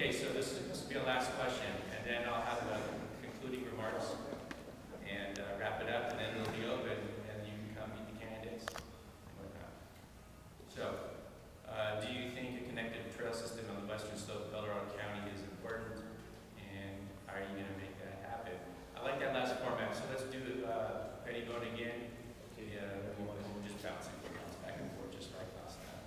Okay, so this will be our last question, and then I'll have the concluding remarks and wrap it up, and then it'll be open, and you can come meet the candidates and whatnot. So, do you think a connected trail system on the western slope of El Dorado County is important, and are you going to make that happen? I like that last format, so let's do Betty going again. Okay, we'll just bounce back and forth just like last time.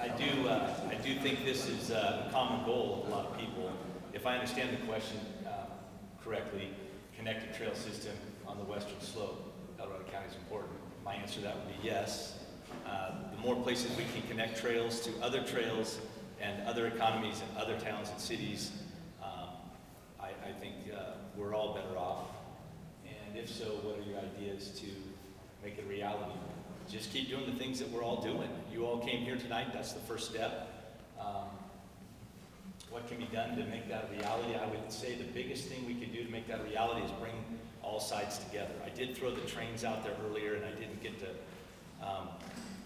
I do think this is a common goal of a lot of people. If I understand the question correctly, connected trail system on the western slope, El Dorado County is important. My answer to that would be yes. The more places we can connect trails to other trails and other economies and other towns and cities, I think we're all better off. And if so, what are your ideas to make it a reality? Just keep doing the things that we're all doing. You all came here tonight, that's the first step. What can be done to make that a reality? I would say the biggest thing we could do to make that a reality is bring all sides together. I did throw the trains out there earlier, and I didn't get to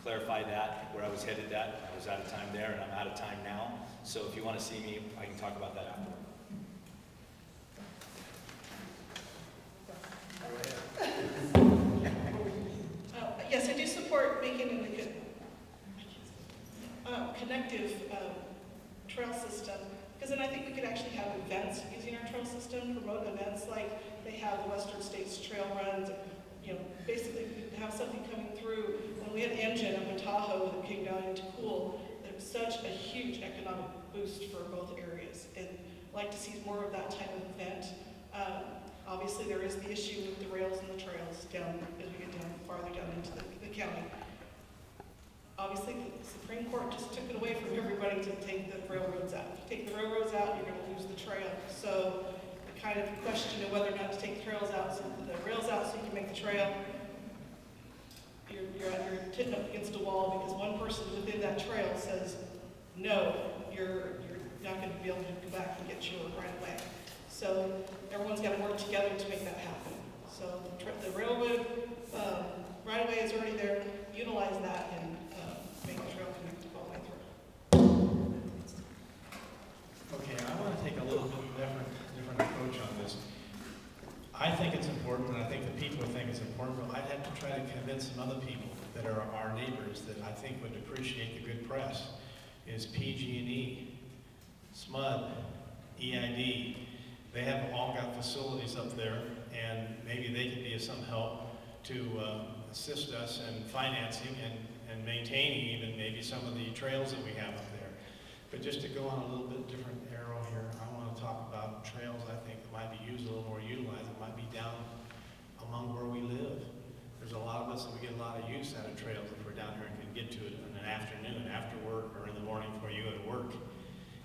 clarify that, where I was headed at. I was out of time there, and I'm out of time now. So if you want to see me, I can talk about that afterward. Yes, I do support making a connective trail system, because then I think we could actually have events using our trail system, promote events like they have the Western States Trail Runs, basically have something coming through. When we had Engine up in Tahoe that came down into Cool, there was such a huge economic boost for both areas, and I'd like to see more of that type of event. Obviously, there is the issue with the rails and the trails down as we get down farther down into the county. Obviously, the Supreme Court just took it away from everybody to take the railroads out. If you take the railroads out, you're going to lose the trail. So the kind of question of whether or not to take the rails out so you can make the trail, you're hitting up against a wall because one person within that trail says, no, you're not going to be able to go back and get your right away. So everyone's got to work together to make that happen. So the railroad right-of-way is already there. Utilize that and make the trail connected all the way through. Okay, I want to take a little bit different approach on this. I think it's important, and I think the people think it's important, but I'd have to try to convince some other people that are our neighbors that I think would appreciate the good press. Is PG&E, SMUD, EID. They have all got facilities up there, and maybe they could be of some help to assist us in financing and maintaining even maybe some of the trails that we have up there. But just to go on a little bit different arrow here, I want to talk about trails I think that might be used a little more utilized. It might be down among where we live. There's a lot of us that we get a lot of use out of trails if we're down here and can get to it in an afternoon after work or in the morning before you go to work.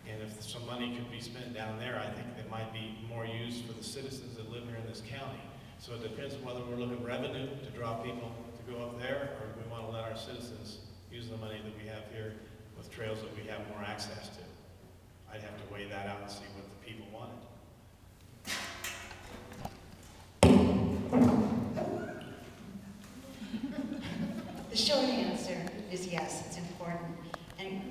And if some money could be spent down there, I think it might be more used for the citizens that live here in this county. So it depends on whether we're looking at revenue to draw people to go up there, or we want to let our citizens use the money that we have here with trails that we have more access to. I'd have to weigh that out and see what the people wanted. The short answer is yes, it's important. And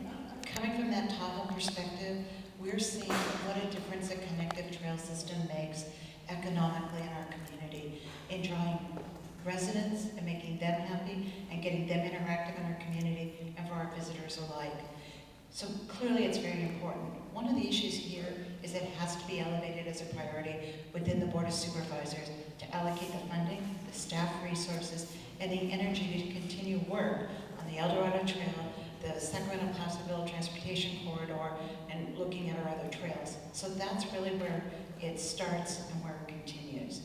coming from that Tahoe perspective, we're seeing what a difference a connective trail system makes economically in our community, in drawing residents and making them happy and getting them interactive in our community and for our visitors alike. So clearly it's very important. One of the issues here is that it has to be elevated as a priority within the Board of Supervisors to allocate the funding, the staff resources, and the energy to continue work on the El Dorado Trail, the Sacramento-Placerville Transportation Corridor, and looking at our other trails. So that's really where it starts and where it continues,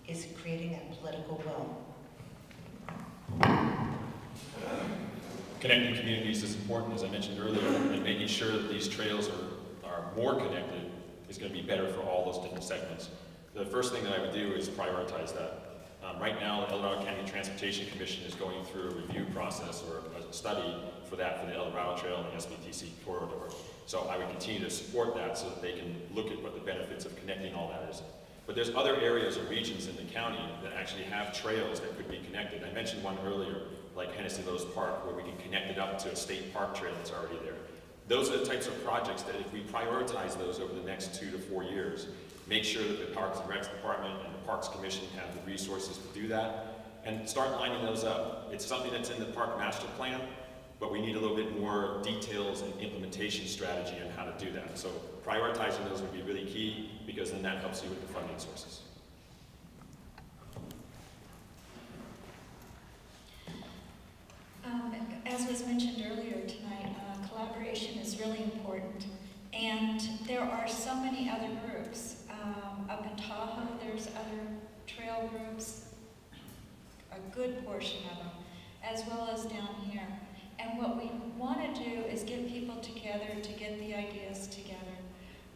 is creating that political will. Connecting communities is important, as I mentioned earlier, and making sure that these trails are more connected is going to be better for all those different segments. The first thing that I would do is prioritize that. Right now, the El Dorado County Transportation Commission is going through a review process or a study for that for the El Dorado Trail and the SBTC corridor. So I would continue to support that so that they can look at what the benefits of connecting all that is. But there's other areas or regions in the county that actually actually have trails that could be connected. I mentioned one earlier, like Hennessy Lowe's Park, where we can connect it up to a state park trail that's already there. Those are the types of projects that if we prioritize those over the next 2 to 4 years, make sure that the Parks and Recs Department and the Parks Commission have the resources to do that, and start lining those up. It's something that's in the Park Master Plan, but we need a little bit more details and implementation strategy on how to do that. So prioritizing those would be really key, because then that helps you with the funding sources. As was mentioned earlier tonight, collaboration is really important. And there are so many other groups. Up in Tahoe, there's other trail groups, a good portion of them, as well as down here. And what we want to do is get people together to get the ideas together,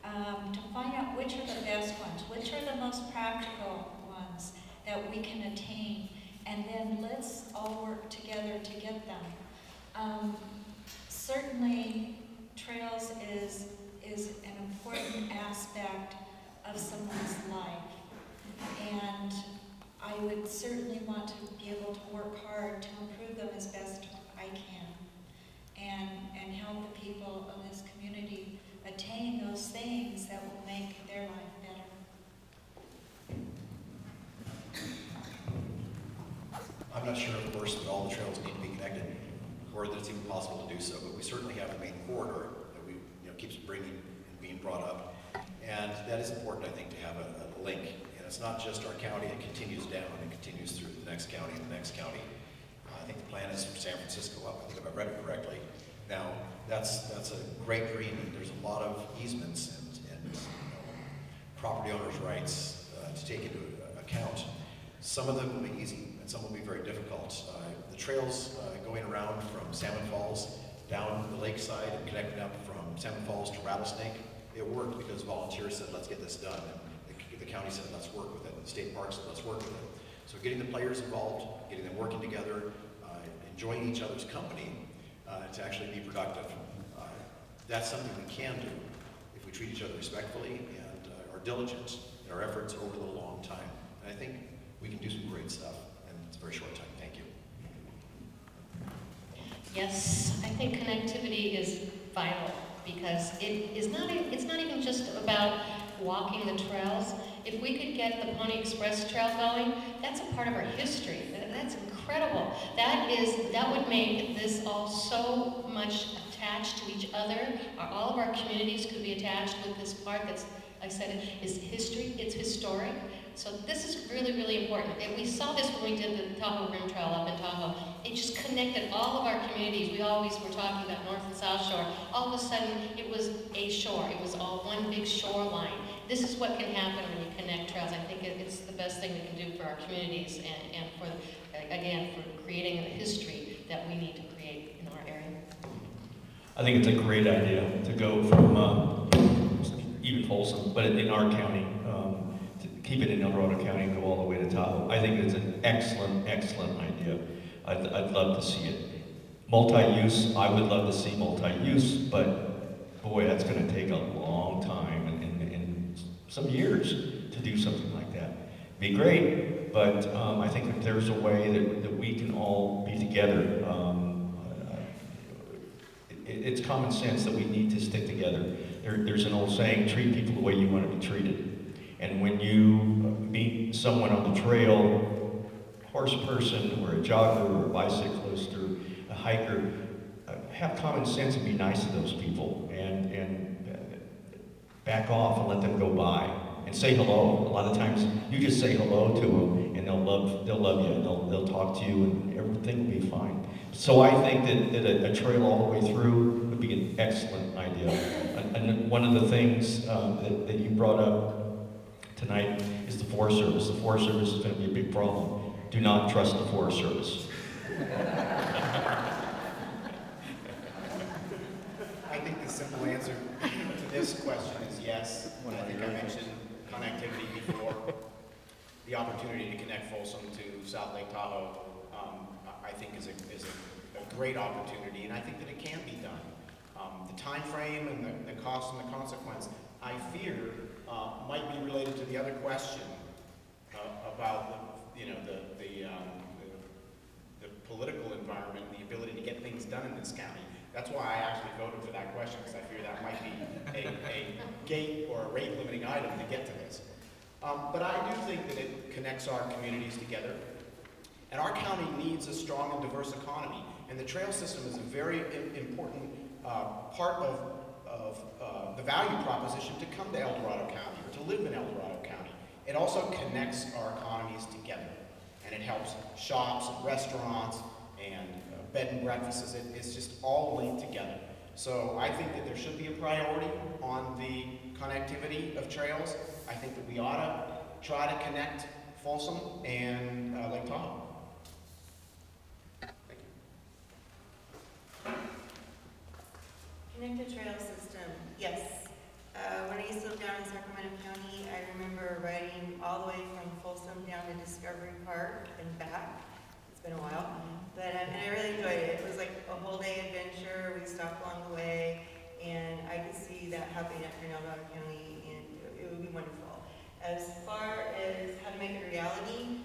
to find out which are the best ones, which are the most practical ones that we can attain, and then let's all work together to get them. Certainly, trails is an important aspect of someone's life, and I would certainly want to be able to work hard to improve them as best I can, and help the people of this community attain those things that will make their life better. I'm not sure, of course, that all the trails need to be connected, or that it's even possible to do so, but we certainly have a main corridor that we, keeps bringing and being brought up, and that is important, I think, to have a link. And it's not just our county; it continues down and continues through the next county and the next county. I think the plan is from San Francisco up. I think if I read it correctly. Now, that's a great agreement. There's a lot of easements and property owners' rights to take into account. Some of them will be easy, and some will be very difficult. The trails going around from Salmon Falls down the lakeside and connecting up from Salmon Falls to Rattlesnake, it worked because volunteers said, let's get this done. And the county said, let's work with it. The state park said, let's work with it. So getting the players involved, getting them working together, enjoying each other's company to actually be productive, that's something we can do if we treat each other respectfully and are diligent in our efforts over the long time. And I think we can do some great stuff in a very short time. Thank you. Yes, I think connectivity is vital, because it's not even just about walking the trails. If we could get the Pony Express Trail going, that's a part of our history. That's incredible. That would make this all so much attached to each other. All of our communities could be attached with this part that's, I said, is history. It's historic. So this is really, really important. And we saw this when we did the Tahoe Rim Trail up in Tahoe. It just connected all of our communities. We always were talking about North and South Shore. All of a sudden, it was a shore. It was all one big shoreline. This is what can happen when you connect trails. I think it's the best thing we can do for our communities and for, again, for creating a history that we need to create in our area. I think it's a great idea to go from even Folsom, but in our county, to keep it in El Dorado County and go all the way to Tahoe. I think it's an excellent, excellent idea. I'd love to see it. Multi-use, I would love to see multi-use, but boy, that's going to take a long time and some years to do something like that. Be great, but I think if there's a way that we can all be together, it's common sense that we need to stick together. There's an old saying, treat people the way you want to be treated. And when you meet someone on the trail, a horse person or a jogger or a bicyclist or a hiker, have common sense and be nice to those people and back off and let them go by and say hello. A lot of times you just say hello to them and they'll love you and they'll talk to you and everything will be fine. So I think that a trail all the way through would be an excellent idea. And one of the things that you brought up tonight is the Forest Service. The Forest Service is going to be a big problem. Do not trust the Forest Service. I think the simple answer to this question is yes. I think I mentioned connectivity before. The opportunity to connect Folsom to South Lake Tahoe, I think is a great opportunity, and I think that it can be done. The time frame and the cost and the consequence, I fear, might be related to the other question about the done in this county. That's why I actually voted for that question, because I fear that might be a gate or a rate limiting item to get to this. But I do think that it connects our communities together. And our county needs a strong and diverse economy. And the trail system is a very important part of the value proposition to come to El Dorado County or to live in El Dorado County. It also connects our economies together. And it helps shops and restaurants and bed and breakfasts. It's just all linked together. So I think that there should be a priority on the connectivity of trails. I think that we ought to try to connect Folsom and Lake Tahoe. Thank you. Connected trail system, yes. When I used to live down in Sacramento County, I remember riding all the way from Folsom down to Discovery Park and back. It's been a while, but and I really enjoyed it. It was like a whole day adventure. We stopped along the way, and I could see that happening up here in El Dorado County, and it would be wonderful. As far as how to make it a reality,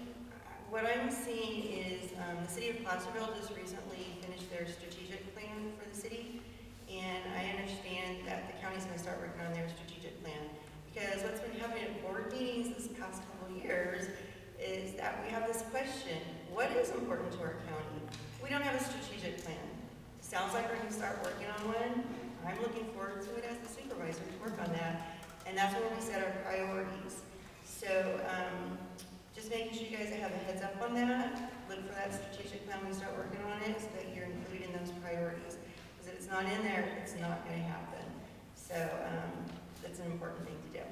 what I'm seeing is the city of Placerville just recently finished their strategic plan for the city. And I understand that the county's going to start working on their strategic plan. Because what's been happening at board meetings this past couple of years is that we have this question, what is important to our county? We don't have a strategic plan. It sounds like we're going to start working on one. I'm looking forward to it as the supervisor to work on that. And that's where we set our priorities. So just making sure you guys have a heads up on that. Look for that strategic plan when we start working on it so that you're included in those priorities. If it's not in there, it's not going to happen. So that's an important thing to do.